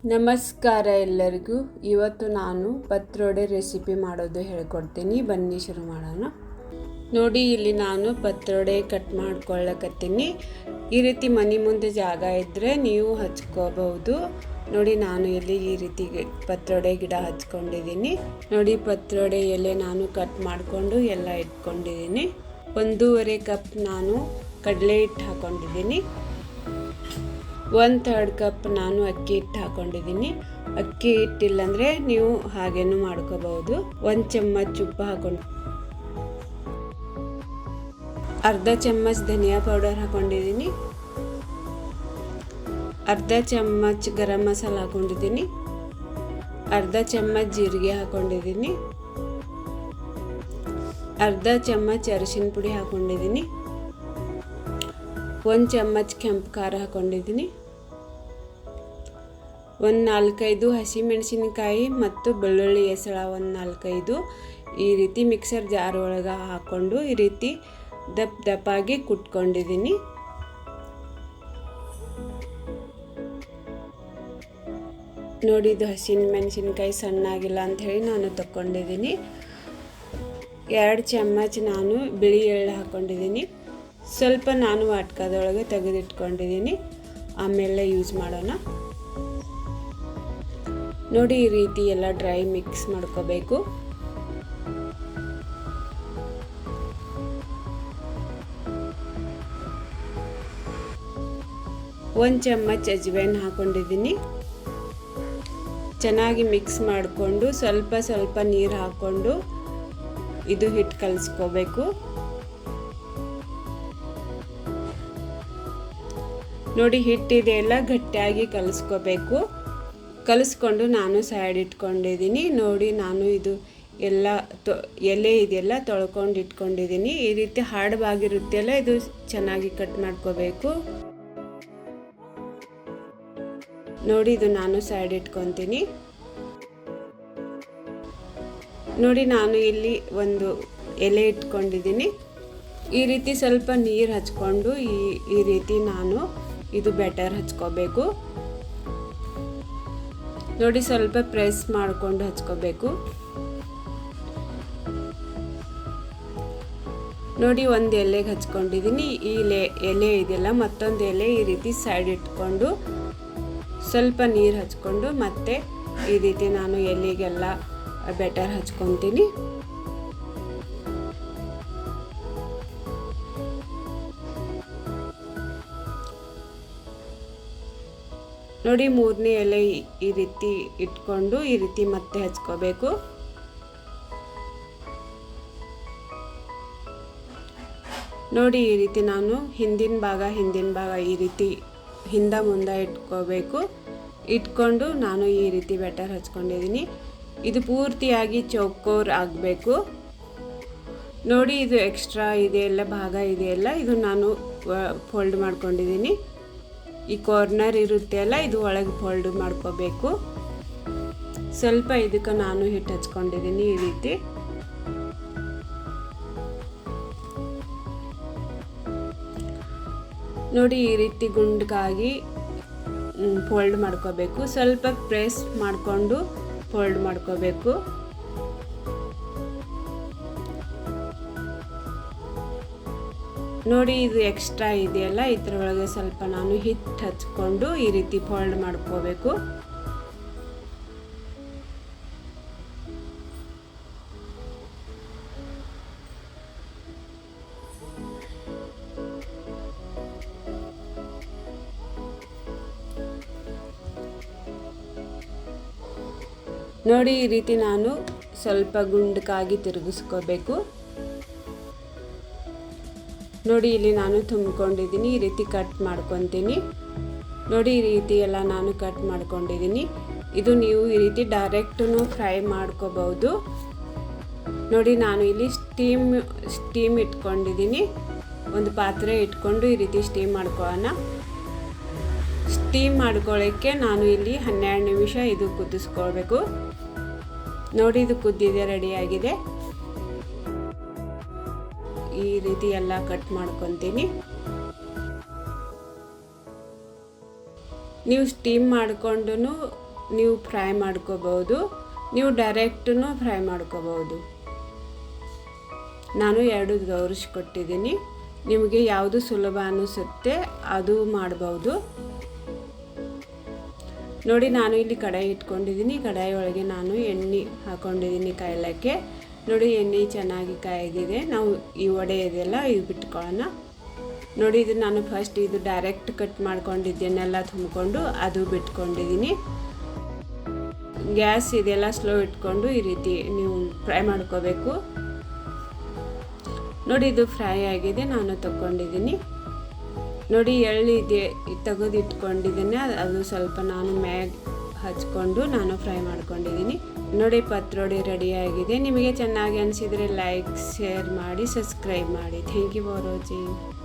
ನಮಸ್ಕಾರ ಎಲ್ಲರಿಗೂ. ಇವತ್ತು ನಾನು ಪತ್ರೊಡೆ ರೆಸಿಪಿ ಮಾಡೋದು ಹೇಳ್ಕೊಡ್ತೀನಿ. ಬನ್ನಿ ಶುರು ಮಾಡೋಣ. ನೋಡಿ, ಇಲ್ಲಿ ನಾನು ಪತ್ರೊಡೆ ಕಟ್ ಮಾಡ್ಕೊಳ್ಳಕತ್ತೀನಿ. ಈ ರೀತಿ ಮನೆ ಮುಂದೆ ಜಾಗ ಇದ್ದರೆ ನೀವು ಹಚ್ಕೋಬಹುದು. ನೋಡಿ, ನಾನು ಇಲ್ಲಿ ಈ ರೀತಿ ಪತ್ರೊಡೆ ಗಿಡ ಹಚ್ಕೊಂಡಿದ್ದೀನಿ. ನೋಡಿ, ಪತ್ರೊಡೆ ಎಲೆ ನಾನು ಕಟ್ ಮಾಡಿಕೊಂಡು ಎಲ್ಲ ಇಟ್ಕೊಂಡಿದ್ದೀನಿ. 1.5 ಕಪ್ ನಾನು ಕಡಲೆ ಹಿಟ್ಟು ಹಾಕೊಂಡಿದ್ದೀನಿ. 1/3 ಕಪ್ ನಾನು ಅಕ್ಕಿ ಹಿಟ್ಟು ಹಾಕೊಂಡಿದ್ದೀನಿ. ಅಕ್ಕಿ ಹಿಟ್ಟಿಲ್ಲಂದರೆ ನೀವು ಹಾಗೇನು ಮಾಡ್ಕೋಬಹುದು. 1 ಚಮಚ ಉಪ್ಪು ಹಾಕೊಂಡು, ಅರ್ಧ ಚಮಚ ಧನಿಯಾ ಪೌಡರ್ ಹಾಕೊಂಡಿದ್ದೀನಿ. ಅರ್ಧ ಚಮಚ ಗರಂ ಮಸಾಲ ಹಾಕೊಂಡಿದ್ದೀನಿ. ಅರ್ಧ ಚಮಚ ಜೀರಿಗೆ ಹಾಕೊಂಡಿದ್ದೀನಿ. ಅರ್ಧ ಚಮಚ ಅರಿಶಿನ ಪುಡಿ ಹಾಕೊಂಡಿದ್ದೀನಿ. 1 ಚಮಚ ಕೆಂಪು ಖಾರ ಹಾಕೊಂಡಿದ್ದೀನಿ. 4-5 ಹಸಿಮೆಣಸಿನಕಾಯಿ ಮತ್ತು ಬೆಳ್ಳುಳ್ಳಿ ಎಸಳ 4-5 ಈ ರೀತಿ ಮಿಕ್ಸರ್ ಜಾರ್ ಒಳಗೆ ಹಾಕ್ಕೊಂಡು ಈ ರೀತಿ ದಪ್ಪಾಗಿ ಕುಟ್ಕೊಂಡಿದ್ದೀನಿ. ನೋಡಿ, ಇದು ಹಸಿಮೆಣಸಿನಕಾಯಿ ಸಣ್ಣಾಗಿಲ್ಲ ಅಂಥೇಳಿ ನಾನು ತಗೊಂಡಿದ್ದೀನಿ. 2 ಚಮಚ ನಾನು ಬಿಳಿ ಎಳ್ಳು ಹಾಕ್ಕೊಂಡಿದ್ದೀನಿ. ಸ್ವಲ್ಪ ನಾನು ವಾಟ್ಕದೊಳಗೆ ತೆಗೆದಿಟ್ಕೊಂಡಿದ್ದೀನಿ, ಆಮೇಲೆ ಯೂಸ್ ಮಾಡೋಣ. ನೋಡಿ, ಈ ರೀತಿ ಎಲ್ಲ ಡ್ರೈ ಮಿಕ್ಸ್ ಮಾಡ್ಕೋಬೇಕು. ಒಂದು ಚಮಚ ಅಜ್ವೈನ್ ಹಾಕೊಂಡಿದ್ದೀನಿ. ಚೆನ್ನಾಗಿ ಮಿಕ್ಸ್ ಮಾಡಿಕೊಂಡು ಸ್ವಲ್ಪ ಸ್ವಲ್ಪ ನೀರು ಹಾಕ್ಕೊಂಡು ಇದು ಹಿಟ್ಟು ಕಲಿಸ್ಕೋಬೇಕು. ನೋಡಿ, ಹಿಟ್ಟಿದೆಲ್ಲ ಗಟ್ಟಿಯಾಗಿ ಕಲಿಸ್ಕೋಬೇಕು. ಕಲಿಸ್ಕೊಂಡು ನಾನು ಸೈಡ್ ಇಟ್ಕೊಂಡಿದ್ದೀನಿ. ನೋಡಿ, ನಾನು ಇದು ಎಲ್ಲ ಎಲೆ ಇದೆಲ್ಲ ತೊಳ್ಕೊಂಡು ಇಟ್ಕೊಂಡಿದ್ದೀನಿ. ಈ ರೀತಿ ಹಾರ್ಡಾಗಿರುತ್ತೆಲ್ಲ ಇದು ಚೆನ್ನಾಗಿ ಕಟ್ ಮಾಡ್ಕೋಬೇಕು. ನೋಡಿ, ಇದು ನಾನು ಸೈಡ್ ಇಟ್ಕೊತೀನಿ. ನೋಡಿ, ನಾನು ಇಲ್ಲಿ ಒಂದು ಎಲೆ ಇಟ್ಕೊಂಡಿದ್ದೀನಿ. ಈ ರೀತಿ ಸ್ವಲ್ಪ ನೀರು ಹಚ್ಕೊಂಡು ಈ ರೀತಿ ನಾನು ಇದು ಬ್ಯಾಟರ್ ಹಚ್ಕೋಬೇಕು. ನೋಡಿ, ಸ್ವಲ್ಪ ಪ್ರೆಸ್ ಮಾಡಿಕೊಂಡು ಹಚ್ಕೋಬೇಕು. ನೋಡಿ, ಒಂದು ಎಲೆಗೆ ಹಚ್ಕೊಂಡಿದ್ದೀನಿ. ಈ ಎಲೆ ಇದೆಲ್ಲ ಮತ್ತೊಂದು ಎಲೆ ಈ ರೀತಿ ಸೈಡ್ ಇಟ್ಕೊಂಡು ಸ್ವಲ್ಪ ನೀರು ಹಚ್ಕೊಂಡು ಮತ್ತೆ ಈ ರೀತಿ ನಾನು ಎಲೆಗೆಲ್ಲ ಬ್ಯಾಟರ್ ಹಚ್ಕೊತೀನಿ. ನೋಡಿ, 3ನೇ ಎಲೆ ಈ ರೀತಿ ಇಟ್ಕೊಂಡು ಈ ರೀತಿ ಮತ್ತೆ ಹಚ್ಕೋಬೇಕು. ನೋಡಿ, ಈ ರೀತಿ ನಾನು ಹಿಂದಿನ ಭಾಗ ಈ ರೀತಿ ಹಿಂದೆ ಮುಂದೆ ಇಟ್ಕೊಂಡು ನಾನು ಈ ರೀತಿ ಬ್ಯಾಟರ್ ಹಚ್ಕೊಂಡಿದ್ದೀನಿ. ಇದು ಪೂರ್ತಿಯಾಗಿ ಚೌಕೋರ್ ಆಗಬೇಕು. ನೋಡಿ, ಇದು ಎಕ್ಸ್ಟ್ರಾ ಇದೆಯಲ್ಲ ಭಾಗ ಇದೆಯಲ್ಲ ಇದು ನಾನು ಫೋಲ್ಡ್ ಮಾಡ್ಕೊಂಡಿದ್ದೀನಿ. ಈ ಕಾರ್ನರ್ ಇರುತ್ತೆ ಅಲ್ಲ, ಇದು ಒಳಗೆ ಫೋಲ್ಡ್ ಮಾಡ್ಕೋಬೇಕು. ಸ್ವಲ್ಪ ಇದಕ್ಕೆ ನಾನು ಹಿಟ್ಟು ಹಚ್ಕೊಂಡಿದ್ದೀನಿ ಈ ರೀತಿ. ನೋಡಿ, ಈ ರೀತಿ ಗುಂಡ್ಗಾಗಿ ಫೋಲ್ಡ್ ಮಾಡ್ಕೋಬೇಕು. ಸ್ವಲ್ಪ ಪ್ರೆಸ್ ಮಾಡಿಕೊಂಡು ಫೋಲ್ಡ್ ಮಾಡ್ಕೋಬೇಕು. ನೋಡಿ, ಇದು ಎಕ್ಸ್ಟ್ರಾ ಇದೆಯಲ್ಲ ಇದರೊಳಗೆ ಸ್ವಲ್ಪ ನಾನು ಹಿಟ್ಟು ಹಚ್ಕೊಂಡು ಈ ರೀತಿ ಫೋಲ್ಡ್ ಮಾಡ್ಕೋಬೇಕು. ನೋಡಿ, ಈ ರೀತಿ ನಾನು ಸ್ವಲ್ಪ ಗುಂಡಕ್ಕಾಗಿ ತಿರುಗಿಸ್ಕೋಬೇಕು. ನೋಡಿ, ಇಲ್ಲಿ ನಾನು ತುಂಬಿಕೊಂಡಿದ್ದೀನಿ. ಈ ರೀತಿ ಕಟ್ ಮಾಡ್ಕೊತೀನಿ. ನೋಡಿ, ಈ ರೀತಿ ಎಲ್ಲ ನಾನು ಕಟ್ ಮಾಡ್ಕೊಂಡಿದ್ದೀನಿ. ಇದು ನೀವು ಈ ರೀತಿ ಡೈರೆಕ್ಟೂ ಫ್ರೈ ಮಾಡ್ಕೋಬಹುದು. ನೋಡಿ, ನಾನು ಇಲ್ಲಿ ಸ್ಟೀಮ್ ಇಟ್ಕೊಂಡಿದ್ದೀನಿ. ಒಂದು ಪಾತ್ರೆ ಇಟ್ಕೊಂಡು ಈ ರೀತಿ ಸ್ಟೀಮ್ ಮಾಡ್ಕೊಳ್ಳೋಣ. ಸ್ಟೀಮ್ ಮಾಡ್ಕೊಳ್ಳೋಕ್ಕೆ ನಾನು ಇಲ್ಲಿ 12 ನಿಮಿಷ ಇದು ಕುದಿಸ್ಕೊಳ್ಬೇಕು. ನೋಡಿ, ಇದು ಕುದ್ದಿದೆ, ರೆಡಿಯಾಗಿದೆ. ಈ ರೀತಿ ಎಲ್ಲ ಕಟ್ ಮಾಡ್ಕೊತೀನಿ. ನೀವು ಸ್ಟೀಮ್ ಮಾಡಿಕೊಂಡು ನೀವು ಫ್ರೈ ಮಾಡ್ಕೋಬಹುದು, ನೀವು ಡೈರೆಕ್ಟೂ ಫ್ರೈ ಮಾಡ್ಕೋಬಹುದು. ನಾನು 2 ತೋರಿಸ್ಕೊಟ್ಟಿದ್ದೀನಿ. ನಿಮಗೆ ಯಾವುದು ಸುಲಭ ಅನಿಸುತ್ತೆ ಅದು ಮಾಡ್ಬೋದು. ನೋಡಿ, ನಾನು ಇಲ್ಲಿ ಕಡಾಯಿ ಇಟ್ಕೊಂಡಿದ್ದೀನಿ. ಕಡಾಯಿ ಒಳಗೆ ನಾನು ಎಣ್ಣೆ ಹಾಕೊಂಡಿದ್ದೀನಿ ಕಾಯ್ಲಿಕ್ಕೆ. ನೋಡಿ, ಎಣ್ಣೆ ಚೆನ್ನಾಗಿ ಕಾಯ್ದಿದೆ. ನಾವು ಈ ವಡೆ ಇದೆಯಲ್ಲ ಇದು ಬಿಟ್ಕೊಳ್ಳೋಣ. ನೋಡಿ, ಇದು ನಾನು ಫಸ್ಟ್ ಇದು ಡೈರೆಕ್ಟ್ ಕಟ್ ಮಾಡ್ಕೊಂಡಿದ್ದೇನೆಲ್ಲ ತುಂಬಿಕೊಂಡು ಅದು ಬಿಟ್ಕೊಂಡಿದ್ದೀನಿ. ಗ್ಯಾಸ್ ಇದೆಲ್ಲ ಸ್ಲೋ ಇಟ್ಕೊಂಡು ಈ ರೀತಿ ನೀವು ಫ್ರೈ ಮಾಡ್ಕೋಬೇಕು. ನೋಡಿ, ಇದು ಫ್ರೈ ಆಗಿದೆ, ನಾನು ತಗೊಂಡಿದ್ದೀನಿ. ನೋಡಿ, ಎಳ್ಳಿದೆ ತೆಗೆದು ಇಟ್ಕೊಂಡಿದ್ದೀನಿ. ಅದು ಸ್ವಲ್ಪ ನಾನು ಮ್ಯಾಗ್ ಹಚ್ಕೊಂಡು ನಾನು ಫ್ರೈ ಮಾಡ್ಕೊಂಡಿದ್ದೀನಿ. ನೋಡಿ, ಪತ್ರೊಡೆ ರೆಡಿಯಾಗಿದೆ. ನಿಮಗೆ ಚೆನ್ನಾಗಿ ಅನಿಸಿದರೆ ಲೈಕ್, ಶೇರ್ ಮಾಡಿ, ಸಬ್ಸ್ಕ್ರೈಬ್ ಮಾಡಿ. Thank you for watching.